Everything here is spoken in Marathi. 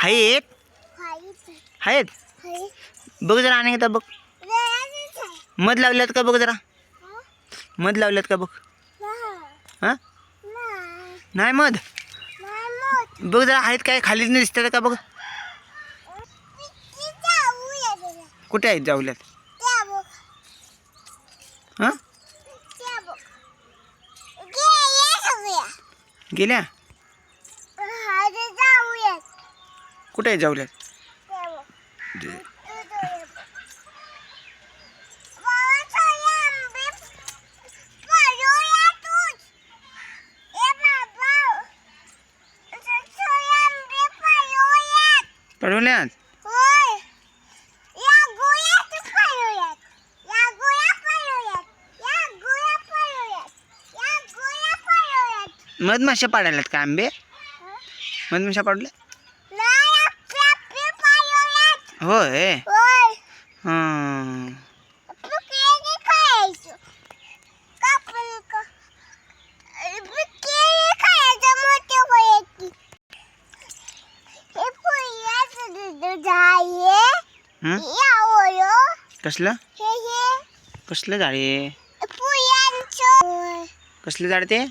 आहेत आहेत बघ जरा आणि एकदा बघ. मध लावल्यात का बघ जरा. मध लावल्यात का बघ. हां नाही मध बघ जरा आहेत काय खालीच नाही दिसतात का बघ. कुठे आहेत जाऊल्यात. हां गेल्या कुठे आहेत जाऊल्यात. पडवल्यात मधमाशा पाडायलात का आंबे. मधमाशा पाडल्या होय. हां कसलं कसलं झाड आहे. कसलं झाड ते.